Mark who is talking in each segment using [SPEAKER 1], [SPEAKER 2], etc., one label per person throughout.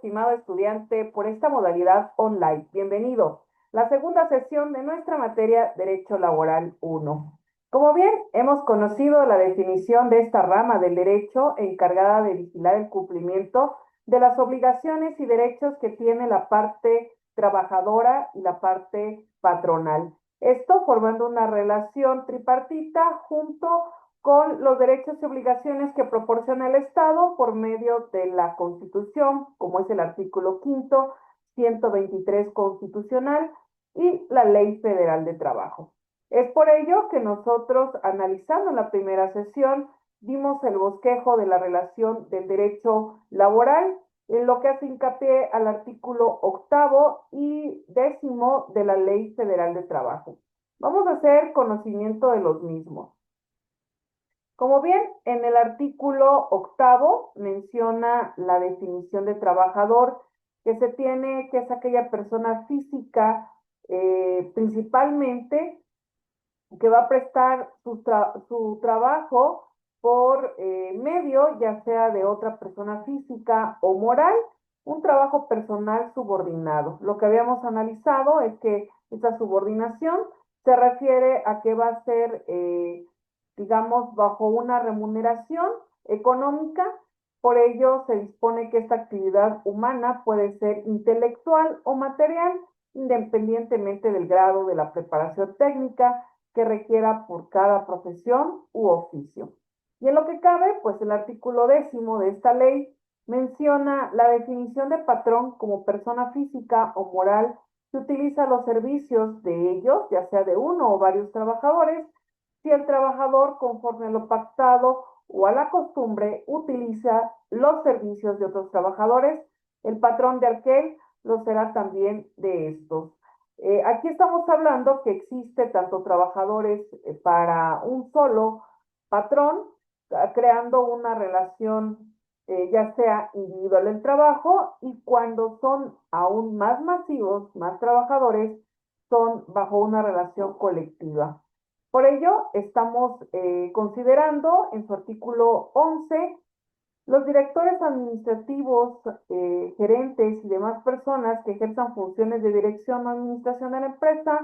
[SPEAKER 1] estimado estudiante, por esta modalidad online. Bienvenido. La segunda sesión de nuestra materia Derecho Laboral 1. Como bien hemos conocido la definición de esta rama del derecho encargada de vigilar el cumplimiento de las obligaciones y derechos que tiene la parte trabajadora y la parte patronal. Esto formando una relación tripartita junto con los derechos y obligaciones que proporciona el Estado por medio de la Constitución, como es el artículo 5º, 123 constitucional y la Ley Federal de Trabajo. Es por ello que nosotros, analizando la primera sesión, dimos el bosquejo de la relación del derecho laboral, en lo que hace hincapié al artículo 8º y 10º de la Ley Federal de Trabajo. Vamos a hacer conocimiento de los mismos. Como bien, en el artículo 8º menciona la definición de trabajador que se tiene, que es aquella persona física principalmente que va a prestar su trabajo por medio, ya sea de otra persona física o moral, un trabajo personal subordinado. Lo que habíamos analizado es que esta subordinación se refiere a que va a ser, digamos, bajo una remuneración económica. Por ello, se dispone que esta actividad humana puede ser intelectual o material, independientemente del grado de la preparación técnica que requiera por cada profesión u oficio. Y en lo que cabe, pues el artículo 10º de esta ley menciona la definición de patrón como persona física o moral que utiliza los servicios de ellos, ya sea de uno o varios trabajadores, si el trabajador, conforme a lo pactado o a la costumbre, utiliza los servicios de otros trabajadores, el patrón de aquel lo será también de estos. Aquí estamos hablando que existe tanto trabajadores para un solo patrón, creando una relación ya sea individual del trabajo, y cuando son aún más masivos, más trabajadores, son bajo una relación colectiva. Por ello, estamos considerando en su artículo 11 los directores administrativos, gerentes y demás personas que ejerzan funciones de dirección o administración de la empresa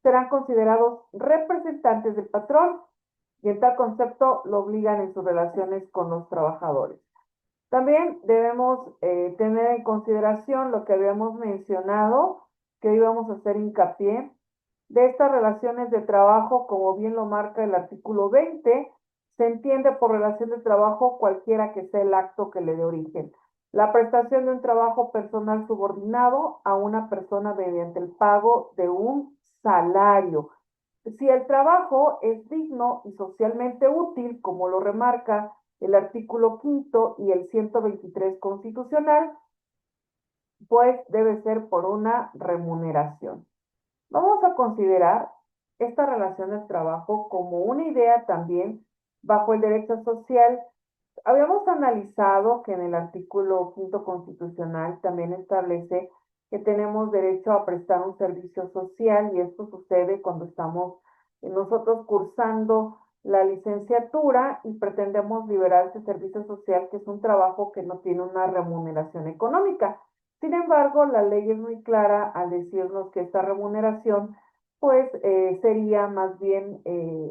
[SPEAKER 1] serán considerados representantes del patrón y en tal concepto lo obligan en sus relaciones con los trabajadores. También debemos tener en consideración lo que habíamos mencionado, que íbamos a hacer hincapié de estas relaciones de trabajo, como bien lo marca el artículo 20, se entiende por relación de trabajo cualquiera que sea el acto que le dé origen. La prestación de un trabajo personal subordinado a una persona mediante el pago de un salario. Si el trabajo es digno y socialmente útil, como lo remarca el artículo 5º y el 123 constitucional, pues debe ser por una remuneración. Vamos a considerar esta relación de trabajo como una idea también bajo el derecho social. Habíamos analizado que en el artículo 5º constitucional también establece que tenemos derecho a prestar un servicio social, y esto sucede cuando estamos nosotros cursando la licenciatura y pretendemos liberar este servicio social, que es un trabajo que no tiene una remuneración económica. Sin embargo, la ley es muy clara al decirnos que esta remuneración pues sería más bien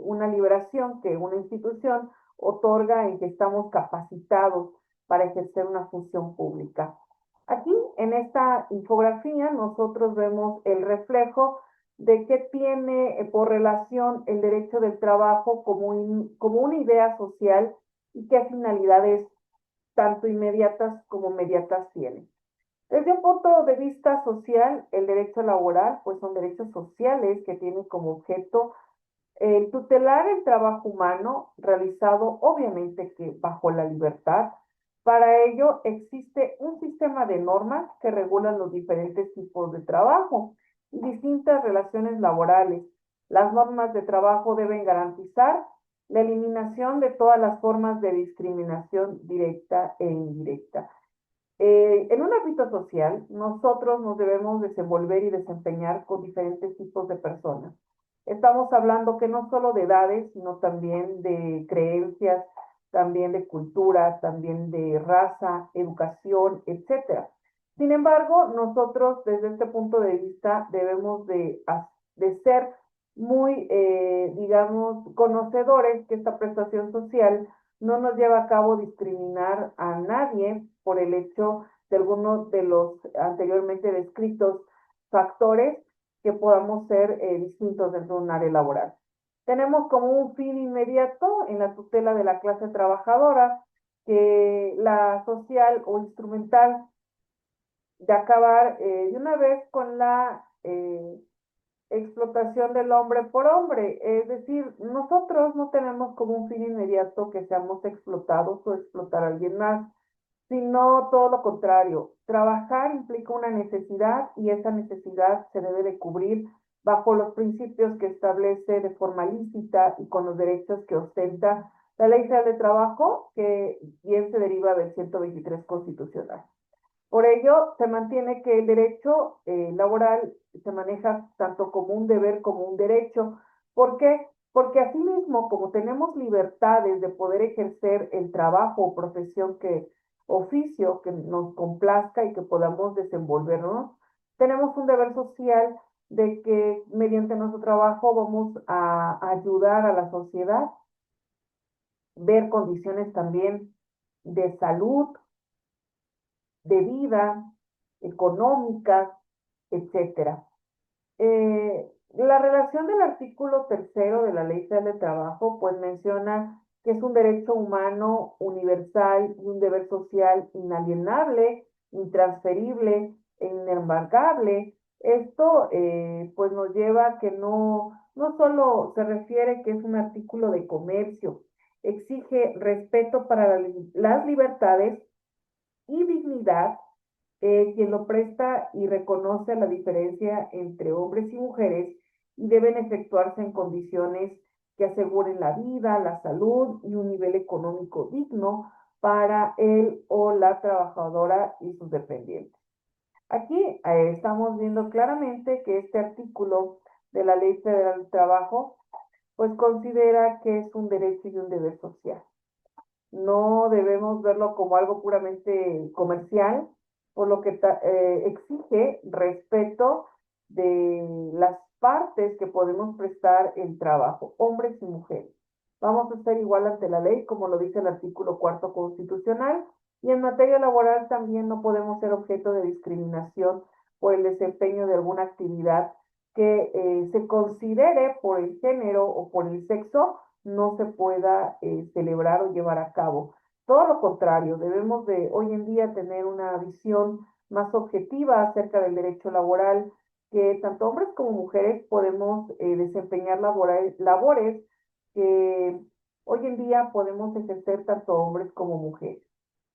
[SPEAKER 1] una liberación que una institución otorga en que estamos capacitados para ejercer una función pública. Aquí, en esta infografía, nosotros vemos el reflejo de qué tiene por relación el derecho del trabajo como una idea social y qué finalidades tanto inmediatas como mediatas tiene. Desde un punto de vista social, el derecho laboral, pues son derechos sociales que tienen como objeto el tutelar el trabajo humano realizado obviamente que bajo la libertad. Para ello existe un sistema de normas que regulan los diferentes tipos de trabajo y distintas relaciones laborales. Las normas de trabajo deben garantizar la eliminación de todas las formas de discriminación directa e indirecta. En un ámbito social, nosotros nos debemos desenvolver y desempeñar con diferentes tipos de personas. Estamos hablando que no solo de edades, sino también de creencias, también de cultura, también de raza, educación, etcétera. Sin embargo, nosotros desde este punto de vista debemos de ser muy, digamos, conocedores que esta prestación social no nos lleva a cabo discriminar a nadie por el hecho de alguno de los anteriormente descritos factores que podamos ser distintos dentro de un área laboral. Tenemos como un fin inmediato en la tutela de la clase trabajadora que la social o instrumental de acabar de una vez con la explotación del hombre por hombre. Es decir, nosotros no tenemos como un fin inmediato que seamos explotados o explotar a alguien más, sino todo lo contrario. Trabajar implica una necesidad y esa necesidad se debe de cubrir bajo los principios que establece de forma lícita y con los derechos que ostenta la Ley Federal de Trabajo, que bien se deriva del 123 constitucional. Por ello, se mantiene que el derecho laboral se maneja tanto como un deber como un derecho. ¿Por qué? Porque asimismo, como tenemos libertades de poder ejercer el trabajo o profesión oficio que nos complazca y que podamos desenvolvernos, tenemos un deber social de que mediante nuestro trabajo vamos a ayudar a la sociedad, ver condiciones también de salud, de vida, económicas, etcétera. La relación del artículo tercero de la Ley Federal de Trabajo, pues menciona que es un derecho humano universal y un deber social inalienable, intransferible e inembargable. Esto, pues nos lleva a que no solo se refiere que es un artículo de comercio, exige respeto para las libertades y dignidad, quien lo presta y reconoce la diferencia entre hombres y mujeres y deben efectuarse en condiciones que aseguren la vida, la salud y un nivel económico digno para él o la trabajadora y sus dependientes. Aquí estamos viendo claramente que este artículo de la Ley Federal del Trabajo pues considera que es un derecho y un deber social. No debemos verlo como algo puramente comercial, por lo que exige respeto de las partes que podemos prestar el trabajo, hombres y mujeres. Vamos a ser igual ante la ley, como lo dice el artículo cuarto constitucional, y en materia laboral también no podemos ser objeto de discriminación por el desempeño de alguna actividad que se considere por el género o por el sexo no se pueda celebrar o llevar a cabo. Todo lo contrario, debemos de hoy en día tener una visión más objetiva acerca del derecho laboral, que tanto hombres como mujeres podemos desempeñar labores que hoy en día podemos ejercer tanto hombres como mujeres.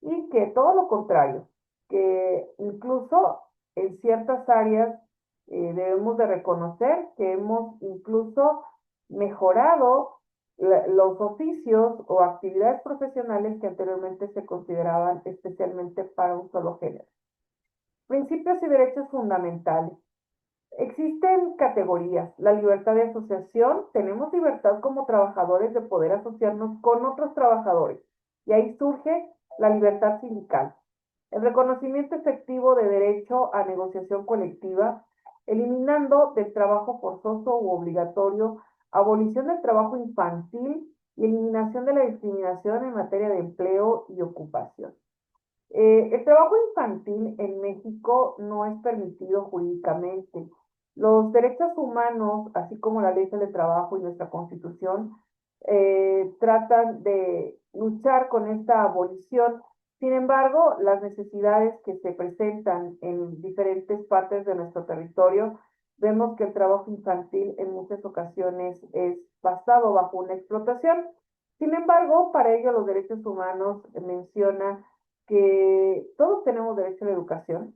[SPEAKER 1] Y que todo lo contrario, que incluso en ciertas áreas debemos de reconocer que hemos incluso mejorado los oficios o actividades profesionales que anteriormente se consideraban especialmente para un solo género. Principios y derechos fundamentales. Existen categorías. La libertad de asociación, tenemos libertad como trabajadores de poder asociarnos con otros trabajadores. Y ahí surge la libertad sindical. El reconocimiento efectivo de derecho a negociación colectiva, eliminando del trabajo forzoso u obligatorio, abolición del trabajo infantil y eliminación de la discriminación en materia de empleo y ocupación. El trabajo infantil en México no es permitido jurídicamente. Los derechos humanos, así como la ley del trabajo y nuestra constitución, tratan de luchar con esta abolición. Sin embargo, las necesidades que se presentan en diferentes partes de nuestro territorio, vemos que el trabajo infantil en muchas ocasiones es pasado bajo una explotación. Sin embargo, para ello los derechos humanos mencionan que todos tenemos derecho a la educación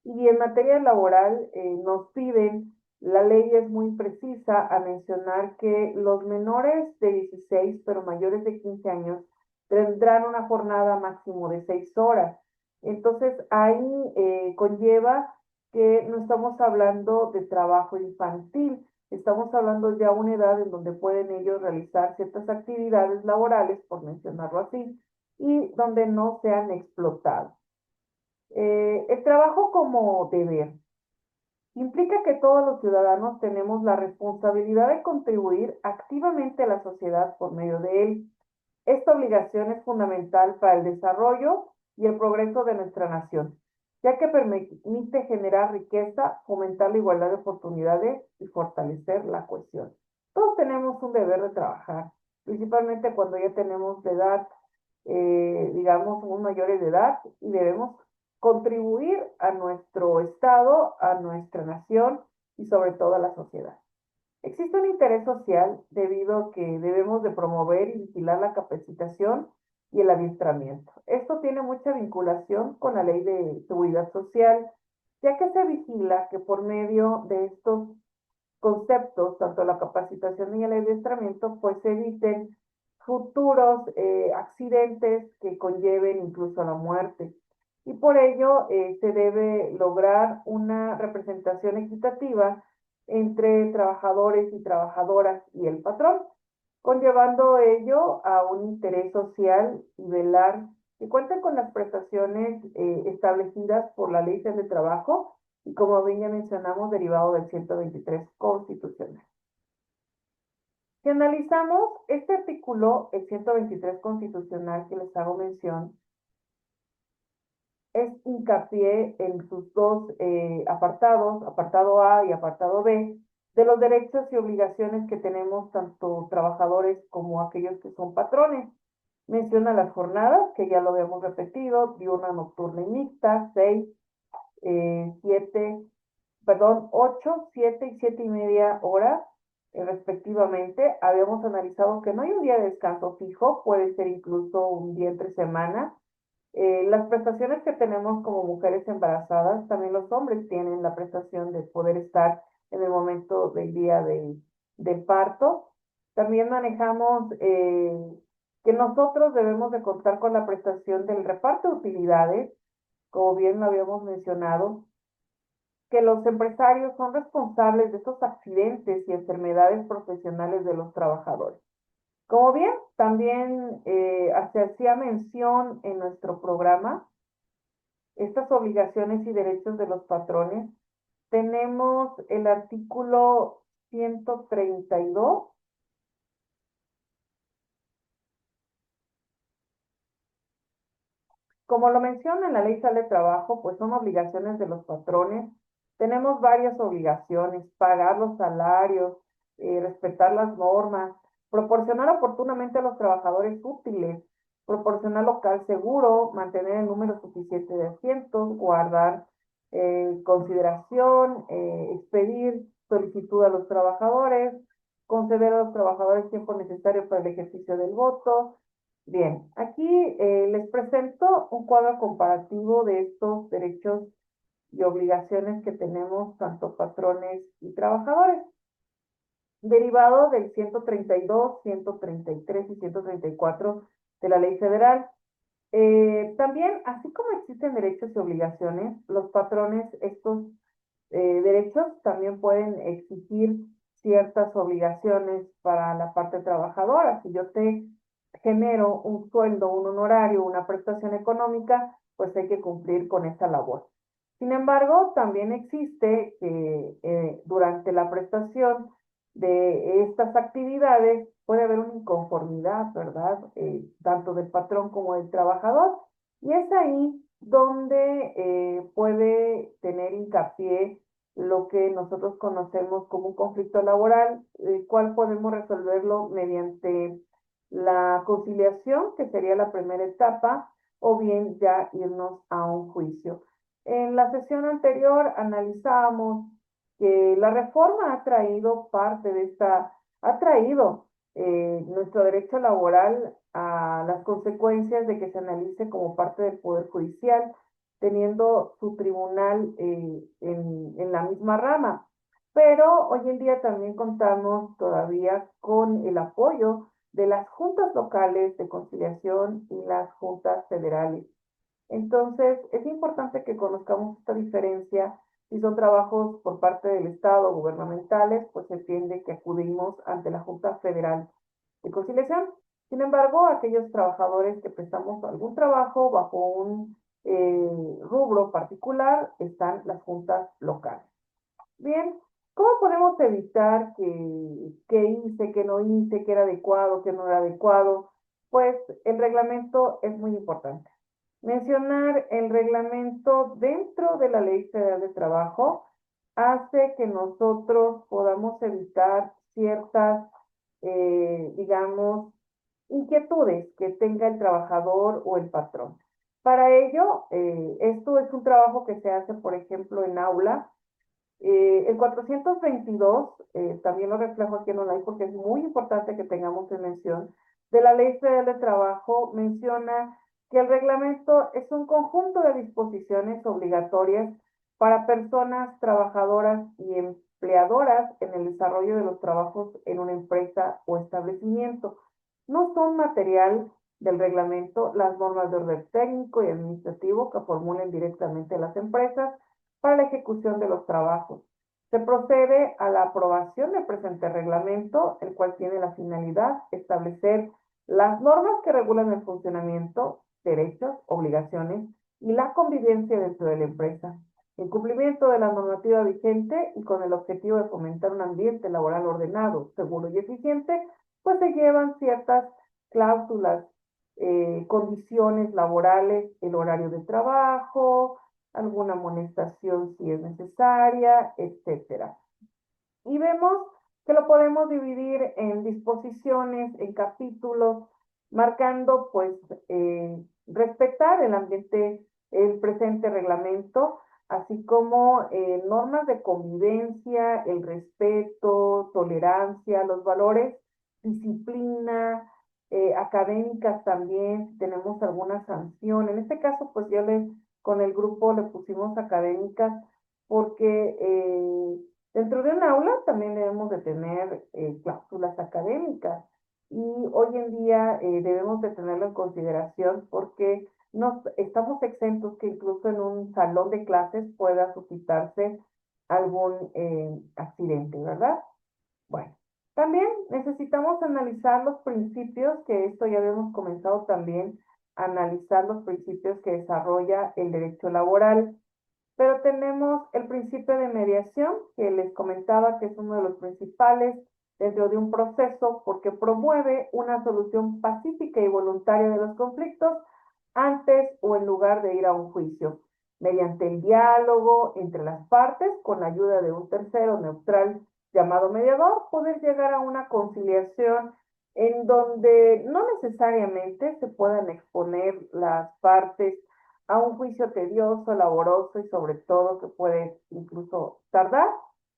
[SPEAKER 1] y en materia laboral nos piden, la ley es muy precisa a mencionar que los menores de 16 pero mayores de 15 años tendrán una jornada máximo de 6 horas. Entonces ahí conlleva que no estamos hablando de trabajo infantil, estamos hablando ya de una edad en donde pueden ellos realizar ciertas actividades laborales, por mencionarlo así, y donde no sean explotados. El trabajo como deber implica que todos los ciudadanos tenemos la responsabilidad de contribuir activamente a la sociedad por medio de él. Esta obligación es fundamental para el desarrollo y el progreso de nuestra nación, ya que permite generar riqueza, fomentar la igualdad de oportunidades y fortalecer la cohesión. Todos tenemos un deber de trabajar, principalmente cuando ya tenemos de edad, digamos, somos mayores de edad y debemos contribuir a nuestro Estado, a nuestra nación y sobre todo a la sociedad. Existe un interés social debido a que debemos de promover y vigilar la capacitación y el adiestramiento. Esto tiene mucha vinculación con la ley de seguridad social, ya que se vigila que por medio de estos conceptos, tanto la capacitación y el adiestramiento, pues se eviten futuros accidentes que conlleven incluso a la muerte. Y por ello se debe lograr una representación equitativa entre trabajadores y trabajadoras y el patrón, conllevando ello a un interés social y velar que cuenten con las prestaciones establecidas por la Ley de Trabajo y como bien ya mencionamos, derivado del 123 constitucional. Si analizamos este artículo, el 123 constitucional que les hago mención, es hincapié en sus dos apartados, apartado A y apartado B, de los derechos y obligaciones que tenemos tanto trabajadores como aquellos que son patrones. Menciona las jornadas, que ya lo habíamos repetido, diurna, nocturna y mixta, 6, 7, perdón, 8, 7 y 7:30 horas, respectivamente. Habíamos analizado que no hay un día de descanso fijo, puede ser incluso un día entre semana. Las prestaciones que tenemos como mujeres embarazadas, también los hombres tienen la prestación de poder estar en el momento del día del parto. También manejamos que nosotros debemos de contar con la prestación del reparto de utilidades, como bien lo habíamos mencionado, que los empresarios son responsables de estos accidentes y enfermedades profesionales de los trabajadores. Como bien, también se hacía mención en nuestro programa, estas obligaciones y derechos de los patrones, tenemos el artículo 132. Como lo menciona en la Ley Federal de Trabajo, pues son obligaciones de los patrones. Tenemos varias obligaciones: pagar los salarios, respetar las normas, proporcionar oportunamente a los trabajadores útiles, proporcionar local seguro, mantener el número suficiente de asientos, guardar consideración, expedir solicitud a los trabajadores, conceder a los trabajadores tiempo necesario para el ejercicio del voto. Bien, aquí les presento un cuadro comparativo de estos derechos y obligaciones que tenemos tanto patrones y trabajadores, derivado del 132, 133 y 134 de la Ley Federal. También, así como existen derechos y obligaciones, los patrones, estos derechos también pueden exigir ciertas obligaciones para la parte trabajadora. Si yo te genero un sueldo, un honorario, una prestación económica, pues hay que cumplir con esa labor. Sin embargo, también existe que durante la prestación de estas actividades puede haber una inconformidad, ¿verdad? Tanto del patrón como del trabajador. Y es ahí donde puede tener hincapié lo que nosotros conocemos como un conflicto laboral, el cual podemos resolverlo mediante la conciliación, que sería la primera etapa, o bien ya irnos a un juicio. En la sesión anterior analizábamos que la reforma ha traído parte de esta, ha traído nuestro derecho laboral a las consecuencias de que se analice como parte del Poder Judicial, teniendo su tribunal en la misma rama. Pero hoy en día también contamos todavía con el apoyo de las juntas locales de conciliación y las juntas federales. Entonces, es importante que conozcamos esta diferencia. Si son trabajos por parte del Estado, gubernamentales, pues se entiende que acudimos ante la Junta Federal de Conciliación. Sin embargo, aquellos trabajadores que prestamos algún trabajo bajo un rubro particular están las juntas locales. Bien, ¿cómo podemos evitar que hice, que no hice, que era adecuado, que no era adecuado? Pues el reglamento es muy importante. Mencionar el reglamento dentro de la Ley Federal de Trabajo hace que nosotros podamos evitar ciertas, digamos, inquietudes que tenga el trabajador o el patrón. Para ello, esto es un trabajo que se hace, por ejemplo, en aula. El 422, también lo reflejo aquí en online porque es muy importante que tengamos en mención, de la Ley Federal de Trabajo menciona que el reglamento es un conjunto de disposiciones obligatorias para personas trabajadoras y empleadoras en el desarrollo de los trabajos en una empresa o establecimiento. No son material del reglamento las normas de orden técnico y administrativo que formulen directamente las empresas para la ejecución de los trabajos. Se procede a la aprobación del presente reglamento, el cual tiene la finalidad de establecer las normas que regulan el funcionamiento, derechos, obligaciones y la convivencia dentro de la empresa. En cumplimiento de la normativa vigente y con el objetivo de fomentar un ambiente laboral ordenado, seguro y eficiente, pues se llevan ciertas cláusulas, condiciones laborales, el horario de trabajo, alguna amonestación si es necesaria, etcétera. Y vemos que lo podemos dividir en disposiciones, en capítulos, marcando pues respetar el ambiente, el presente reglamento, así como normas de convivencia, el respeto, tolerancia, los valores, disciplina, académicas también, si tenemos alguna sanción. En este caso, pues con el grupo le pusimos académicas porque dentro de un aula también debemos de tener cláusulas académicas y hoy en día debemos de tenerlo en consideración porque estamos exentos que incluso en un salón de clases pueda suscitarse algún accidente, ¿verdad? Bueno, también necesitamos analizar los principios, que esto ya habíamos comenzado también, analizar los principios que desarrolla el derecho laboral. Pero tenemos el principio de mediación, que les comentaba que es uno de los principales dentro de un proceso porque promueve una solución pacífica y voluntaria de los conflictos antes o en lugar de ir a un juicio, mediante el diálogo entre las partes, con la ayuda de un tercero neutral llamado mediador, poder llegar a una conciliación en donde no necesariamente se puedan exponer las partes a un juicio tedioso, laboroso y sobre todo que puede incluso tardar,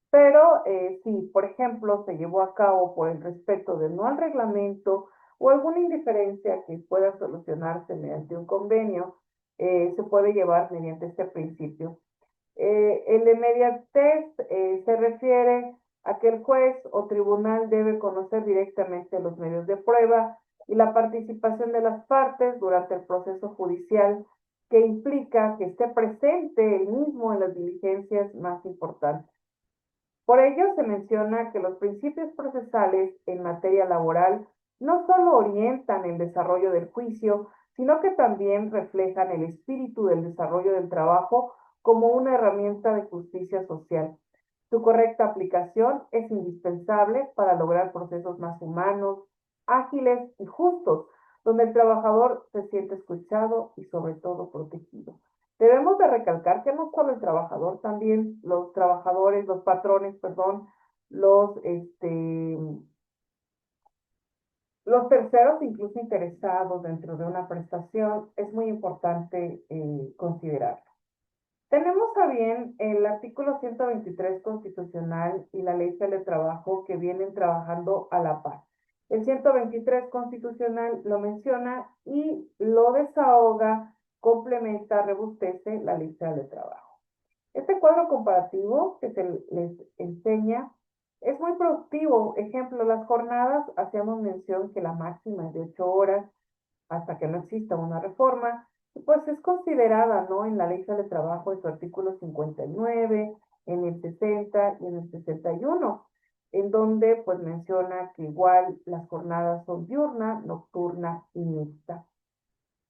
[SPEAKER 1] pero si, por ejemplo, se llevó a cabo por el respeto de no al reglamento o alguna indiferencia que pueda solucionarse mediante un convenio, se puede llevar mediante este principio. El inmediatez se refiere a que el juez o tribunal debe conocer directamente los medios de prueba y la participación de las partes durante el proceso judicial, que implica que esté presente el mismo en las diligencias más importantes. Por ello, se menciona que los principios procesales en materia laboral no solo orientan el desarrollo del juicio, sino que también reflejan el espíritu del desarrollo del trabajo como una herramienta de justicia social. Su correcta aplicación es indispensable para lograr procesos más humanos, ágiles y justos, donde el trabajador se siente escuchado y sobre todo protegido. Debemos de recalcar que no solo el trabajador, también los trabajadores, los patrones, perdón, los, este, los terceros, incluso interesados dentro de una prestación, es muy importante considerarlo. Tenemos a bien el artículo 123 constitucional y la ley del trabajo que vienen trabajando a la par. El 123 constitucional lo menciona y lo desahoga, complementa, rebustece la ley de trabajo. Este cuadro comparativo que se les enseña es muy productivo. Ejemplo, las jornadas, hacíamos mención que la máxima es de 8 horas hasta que no exista una reforma, pues es considerada, ¿no? En la Ley de Trabajo, en su artículo 59, en el 60 y en el 61, en donde pues menciona que igual las jornadas son diurna, nocturna y mixta.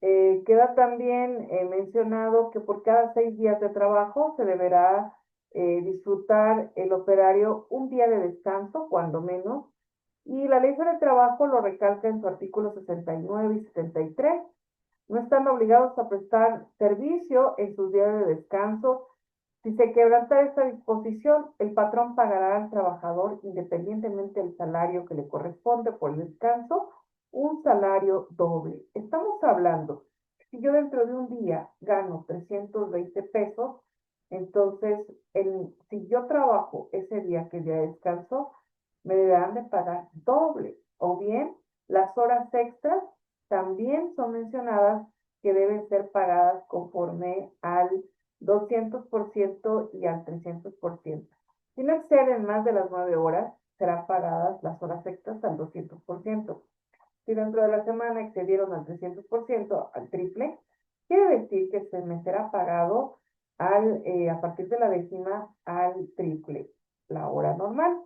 [SPEAKER 1] Queda también mencionado que por cada 6 días de trabajo se deberá disfrutar el operario un día de descanso, cuando menos, y la Ley sobre el Trabajo lo recalca en su artículo 69 y 73. No están obligados a prestar servicio en sus días de descanso. Si se quebranta esta disposición, el patrón pagará al trabajador, independientemente del salario que le corresponde por el descanso, un salario doble. Estamos hablando, si yo dentro de un día gano 320 pesos, entonces si yo trabajo ese día que es día de descanso, me deberán de pagar doble. O bien, las horas extras también son mencionadas que deben ser pagadas conforme al 200% y al 300%. Si no exceden más de las 9 horas, serán pagadas las horas extras al 200%. Si dentro de la semana excedieron al 300%, al triple, quiere decir que se me será pagado a partir de la décima al triple, la hora normal.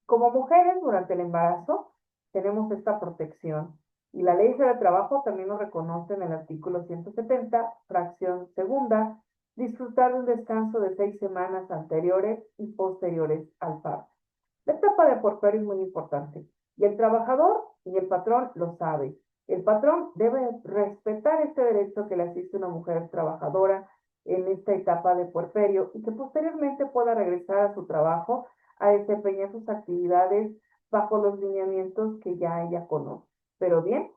[SPEAKER 1] Como mujeres, durante el embarazo, tenemos esta protección. Y la Ley del Trabajo también lo reconoce en el artículo 170, fracción segunda, disfrutar de un descanso de 6 semanas anteriores y posteriores al parto. La etapa de porperio es muy importante y el trabajador y el patrón lo sabe. El patrón debe respetar este derecho que le asiste a una mujer trabajadora en esta etapa de puerperio y que posteriormente pueda regresar a su trabajo a desempeñar sus actividades bajo los lineamientos que ya ella conoce. Pero bien,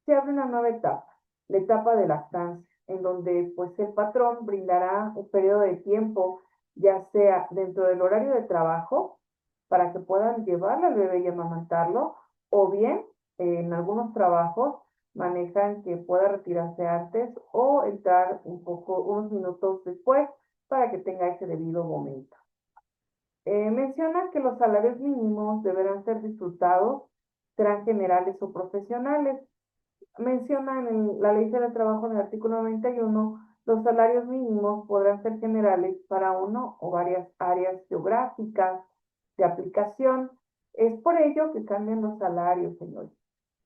[SPEAKER 1] se abre una nueva etapa, la etapa de lactancia, en donde pues el patrón brindará un periodo de tiempo, ya sea dentro del horario de trabajo, para que puedan llevarle al bebé y amamantarlo, o bien en algunos trabajos manejan que pueda retirarse antes o entrar unos minutos después para que tenga ese debido momento. Menciona que los salarios mínimos deberán ser disfrutados, serán generales o profesionales. Menciona en la Ley del Trabajo en el artículo 91, los salarios mínimos podrán ser generales para uno o varias áreas geográficas de aplicación. Es por ello que cambian los salarios, señores.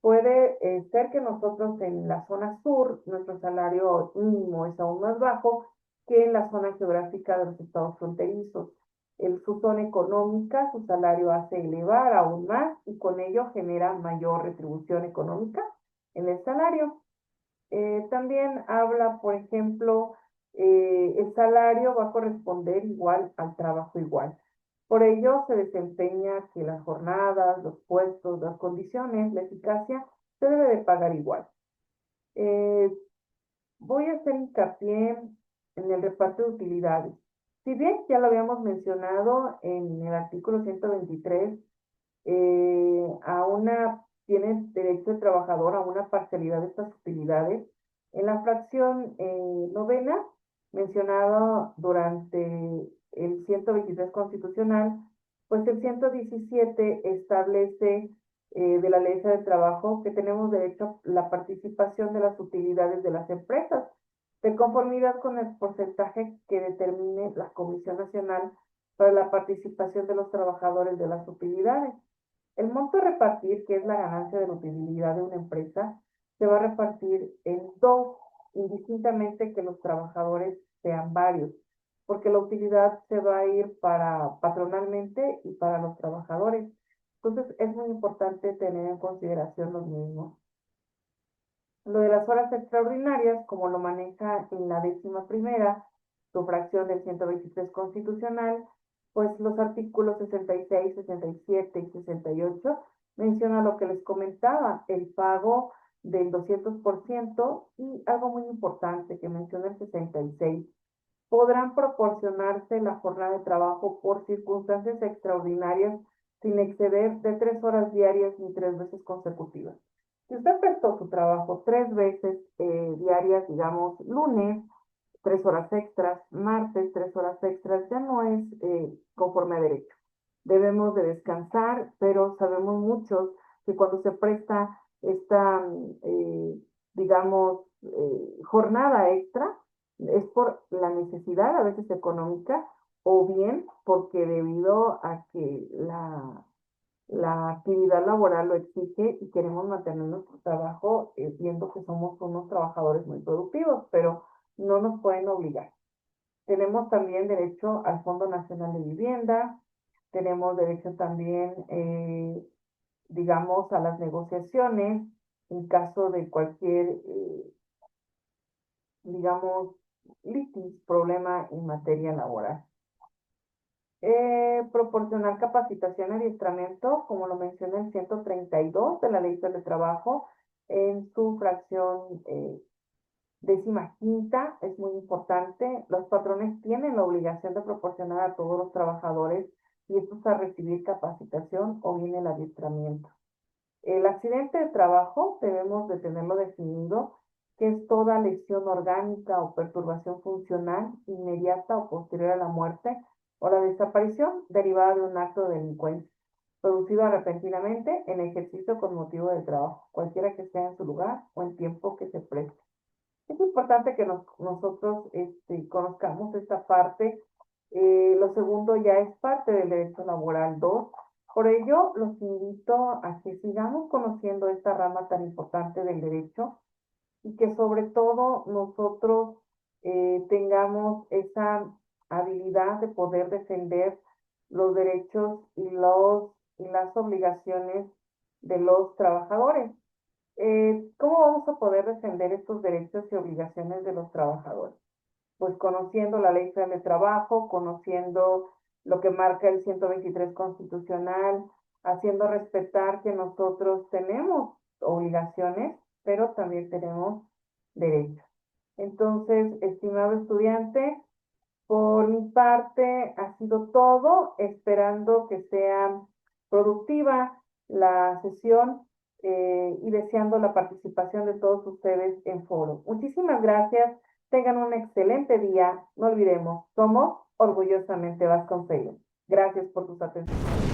[SPEAKER 1] Puede ser que nosotros en la zona sur, nuestro salario mínimo es aún más bajo que en la zona geográfica de los estados fronterizos. En su zona económica, su salario hace elevar aún más y con ello genera mayor retribución económica en el salario. También habla, por ejemplo, el salario va a corresponder igual al trabajo igual. Por ello se desempeña que las jornadas, los puestos, las condiciones, la eficacia se debe de pagar igual. Eh, Voy a hacer hincapié en el reparto de utilidades. Si bien ya lo habíamos mencionado en el artículo 123, tienes derecho el trabajador a una parcialidad de estas utilidades. En la fracción novena, mencionado durante el 123 constitucional, pues el 117 establece de la Ley del Trabajo que tenemos derecho a la participación de las utilidades de las empresas, de conformidad con el porcentaje que determine la Comisión Nacional para la participación de los trabajadores de las utilidades. El monto a repartir, que es la ganancia de la utilidad de una empresa, se va a repartir en dos, indistintamente que los trabajadores sean varios, porque la utilidad se va a ir para patronalmente y para los trabajadores. Entonces, es muy importante tener en consideración los mismos. Lo de las horas extraordinarias, como lo maneja en la 11ª, su fracción del 123 constitucional, pues los artículos 66, 67 y 68 menciona lo que les comentaba, el pago del 200% y algo muy importante que menciona el 66. Podrán proporcionarse la jornada de trabajo por circunstancias extraordinarias sin exceder de 3 horas diarias ni 3 veces consecutivas. Si usted prestó su trabajo 3 veces diarias, digamos, lunes, 3 horas extras, martes, 3 horas extras, ya no es conforme a derecho. Debemos de descansar, pero sabemos muchos que cuando se presta esta, digamos, jornada extra, es por la necesidad, a veces económica, o bien porque debido a que la actividad laboral lo exige y queremos mantener nuestro trabajo viendo que somos unos trabajadores muy productivos, pero no nos pueden obligar. Tenemos también derecho al Fondo Nacional de Vivienda, tenemos derecho también, digamos, a las negociaciones en caso de cualquier, digamos, litis, problema en materia laboral. Proporcionar capacitación y adiestramiento, como lo menciona el 132 de la Ley del Trabajo, en su fracción 15ª, es muy importante. Los patrones tienen la obligación de proporcionar a todos los trabajadores y estos a recibir capacitación o bien el adiestramiento. El accidente de trabajo debemos de tenerlo definido, que es toda lesión orgánica o perturbación funcional inmediata o posterior a la muerte o la desaparición derivada de un acto de delincuencia, producido repentinamente en ejercicio con motivo del trabajo, cualquiera que sea en su lugar o en tiempo que se preste. Es importante que nosotros conozcamos esta parte. Lo segundo ya es parte del derecho laboral 2. Por ello, los invito a que sigamos conociendo esta rama tan importante del derecho y que sobre todo nosotros tengamos esa habilidad de poder defender los derechos y las obligaciones de los trabajadores. ¿Cómo vamos a poder defender estos derechos y obligaciones de los trabajadores? Pues conociendo la Ley Federal de Trabajo, conociendo lo que marca el 123 constitucional, haciendo respetar que nosotros tenemos obligaciones, pero también tenemos derechos. Entonces, estimado estudiante, por mi parte ha sido todo, esperando que sea productiva la sesión y deseando la participación de todos ustedes en foro. Muchísimas gracias, tengan un excelente día, no olvidemos, somos orgullosamente Vasconcelos. Gracias por sus atenciones.